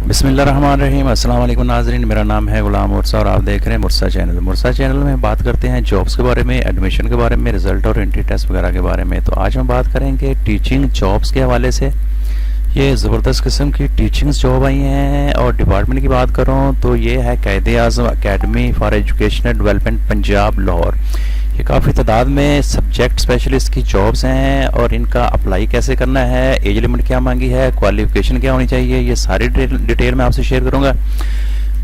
बिस्मिल्लाहिर्रहमानिर्रहीम। अस्सलाम वालेकुम नाज़रीन, मेरा नाम है गुलाम मुर्सा और आप देख रहे हैं मुर्सा चैनल। मुर्सा चैनल में बात करते हैं जॉब्स के बारे में, एडमिशन के बारे में, रिज़ल्ट और एंट्री टेस्ट वगैरह के बारे में। तो आज हम बात करेंगे टीचिंग जॉब्स के हवाले से। ये ज़बरदस्त किस्म की टीचिंग्स जॉब आई हैं और डिपार्टमेंट की बात करूँ तो ये है Quaid-e-Azam academy for educational development Punjab Lahore. ये काफ़ी तादाद में सब्जेक्ट स्पेशलिस्ट की जॉब्स हैं और इनका अप्लाई कैसे करना है, एज लिमिट क्या मांगी है, क्वालिफिकेशन क्या होनी चाहिए, ये सारी डिटेल मैं आपसे शेयर करूंगा।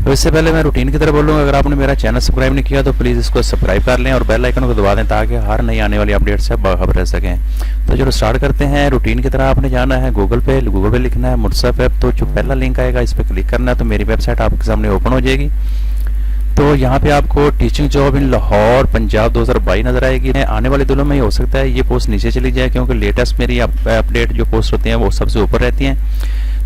तो इससे पहले मैं रूटीन की तरह बोलूँगा, अगर आपने मेरा चैनल सब्सक्राइब नहीं किया तो प्लीज़ इसको सब्सक्राइब कर लें और बेल आइकन को दबा दें ताकि हर नई आने वाली अपडेट से बाखबर रह सकें। तो चलो स्टार्ट करते हैं। रूटीन की तरह आपने जाना है गूगल पे लिखना है मुर्सा वेब। तो जो पहला लिंक आएगा इस पर क्लिक करना है तो मेरी वेबसाइट आपके सामने ओपन हो जाएगी। तो यहाँ पे आपको teaching job in Lahore Punjab 2022 नजर आएगी। आने वाले दिनों में ये हो सकता है ये पोस्ट नीचे चली जाए क्योंकि लेटेस्ट मेरी अपडेट जो पोस्ट होती हैं वो सबसे ऊपर रहती हैं।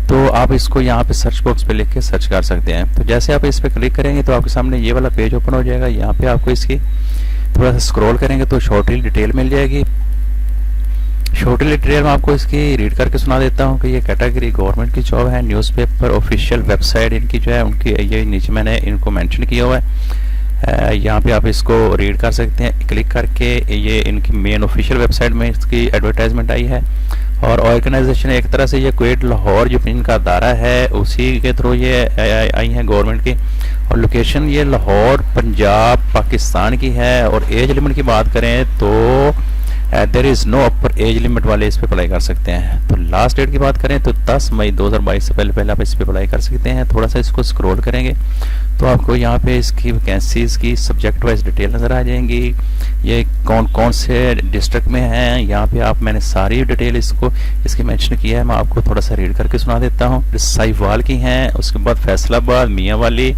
तो आप इसको यहाँ पे सर्च बॉक्स पे लिख के सर्च कर सकते हैं। तो जैसे आप इस पर क्लिक करेंगे तो आपके सामने ये वाला पेज ओपन हो जाएगा। यहाँ पे आपको इसकी थोड़ा सा स्क्रॉल करेंगे तो शॉर्टली डिटेल मिल जाएगी। शॉर्टली डिटेल में आपको इसकी रीड करके सुना देता हूँ कि ये कैटेगरी गवर्नमेंट की जॉब है। न्यूज़पेपर ऑफिशियल वेबसाइट इनकी जो है उनकी ये नीचे मैंने इनको मेंशन किया हुआ है। यहाँ पे आप इसको रीड कर सकते हैं क्लिक करके। ये इनकी मेन ऑफिशियल वेबसाइट में इसकी एडवर्टाइजमेंट आई है और ऑर्गेनाइजेशन एक तरह से ये क्वेट लाहौर जो इनका अदारा है उसी के थ्रू ये आई है गवर्नमेंट की। और लोकेशन ये लाहौर पंजाब पाकिस्तान की है। और एज लिमिट की बात करें तो there is no upper age limit वाले इस पर अप्लाई कर सकते हैं। तो लास्ट डेट की बात करें तो 10 मई 2022 से पहले आप इस पर अप्लाई कर सकते हैं। थोड़ा सा इसको स्क्रॉल करेंगे तो आपको यहाँ पे इसकी वैकेंसीज़ की सब्जेक्ट वाइज डिटेल नज़र आ जाएंगी। ये कौन कौन से डिस्ट्रिक्ट में हैं यहाँ पे मैंने सारी डिटेल इसकी मेंशन किया है। मैं आपको थोड़ा सा रीड करके सुना देता हूँ। साहिवाल की हैं, उसके बाद फैसलाबाद मियाँ वाली,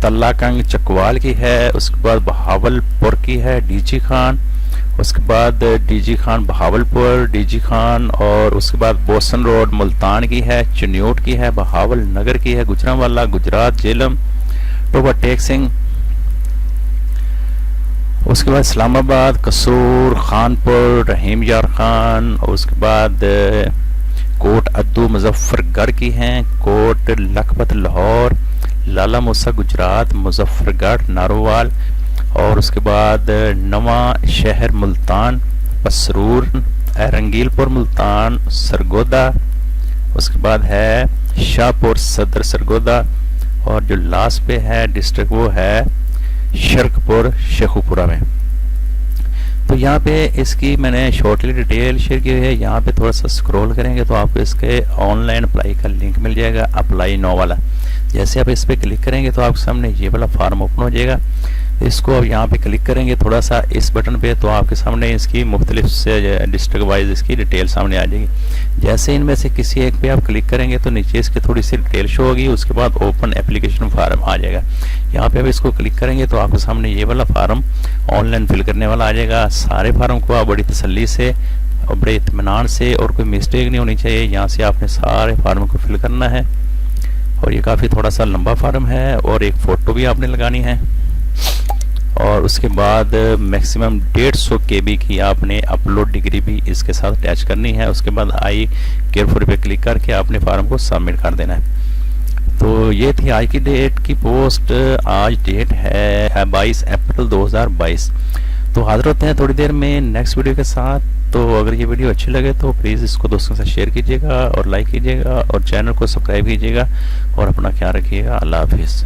तल्लाकंग चकवाल की है, उसके बाद बहावलपुर की है डीजी खान, उसके बाद डीजी खान बहावलपुर डीजी खान, और उसके बाद बोसन रोड मुल्तान की है, चन्योट की है, बहावल नगर की है, गुजरांवाला गुजरात, जेलम टोबा टेक सिंह, उसके बाद इस्लामाबाद कसूर खानपुर रहीम यार खान, और उसके बाद कोट अद्दू मुजफ्फरगढ़ की हैं, कोट लखपत लाहौर, लाला मूसा गुजरात, मुजफ्फरगढ़ नारोवाल, और उसके बाद नवा शहर मुल्तान, पसरूर, रंगीलपुर मुल्तान, सरगोदा, उसके बाद है शाहपुर सदर सरगोदा, और जो लास्ट पे है डिस्ट्रिक्ट वो है शरकपुर शेखुपुरा में। तो यहाँ पे इसकी मैंने शॉर्टली डिटेल शेयर की हुई है। यहाँ पे थोड़ा सा स्क्रॉल करेंगे तो आपको इसके ऑनलाइन अप्लाई का लिंक मिल जाएगा, अप्लाई नो वाला। जैसे आप इस पर क्लिक करेंगे तो आपके सामने ये वाला फॉर्म ओपन हो जाएगा। इसको अब यहाँ पे क्लिक करेंगे थोड़ा सा इस बटन पे तो आपके सामने इसकी मुख्तलिफ से डिस्ट्रिक्ट वाइज इसकी डिटेल सामने आ जाएगी। जैसे इनमें से किसी एक पे आप क्लिक करेंगे तो नीचे इसकी थोड़ी सी डिटेल शो होगी। उसके बाद ओपन एप्लीकेशन फार्म आ जाएगा। यहाँ पे अब इसको क्लिक करेंगे तो आपके सामने ये वाला फार्म ऑनलाइन फिल करने वाला आ जाएगा। सारे फार्म को आप बड़ी तसल्ली से और बड़े इत्मीनान से, और कोई मिस्टेक नहीं होनी चाहिए, यहाँ से आपने सारे फार्म को फिल करना है। और ये काफ़ी थोड़ा सा लंबा फार्म है और एक फ़ोटो भी आपने लगानी है। और उसके बाद मैक्सिमम 150 KB की आपने अपलोड डिग्री भी इसके साथ अटैच करनी है। उसके बाद आई केयरफुल पे क्लिक करके आपने फार्म को सबमिट कर देना है। तो ये थी आज की डेट की पोस्ट। आज डेट है 22 अप्रैल 2022। तो हाजिर होते हैं थोड़ी देर में नेक्स्ट वीडियो के साथ। तो अगर ये वीडियो अच्छी लगे तो प्लीज़ इसको दोस्तों से शेयर कीजिएगा और लाइक कीजिएगा और चैनल को सब्सक्राइब कीजिएगा और अपना ख्याल रखिएगा। अल्लाह हाफिज़।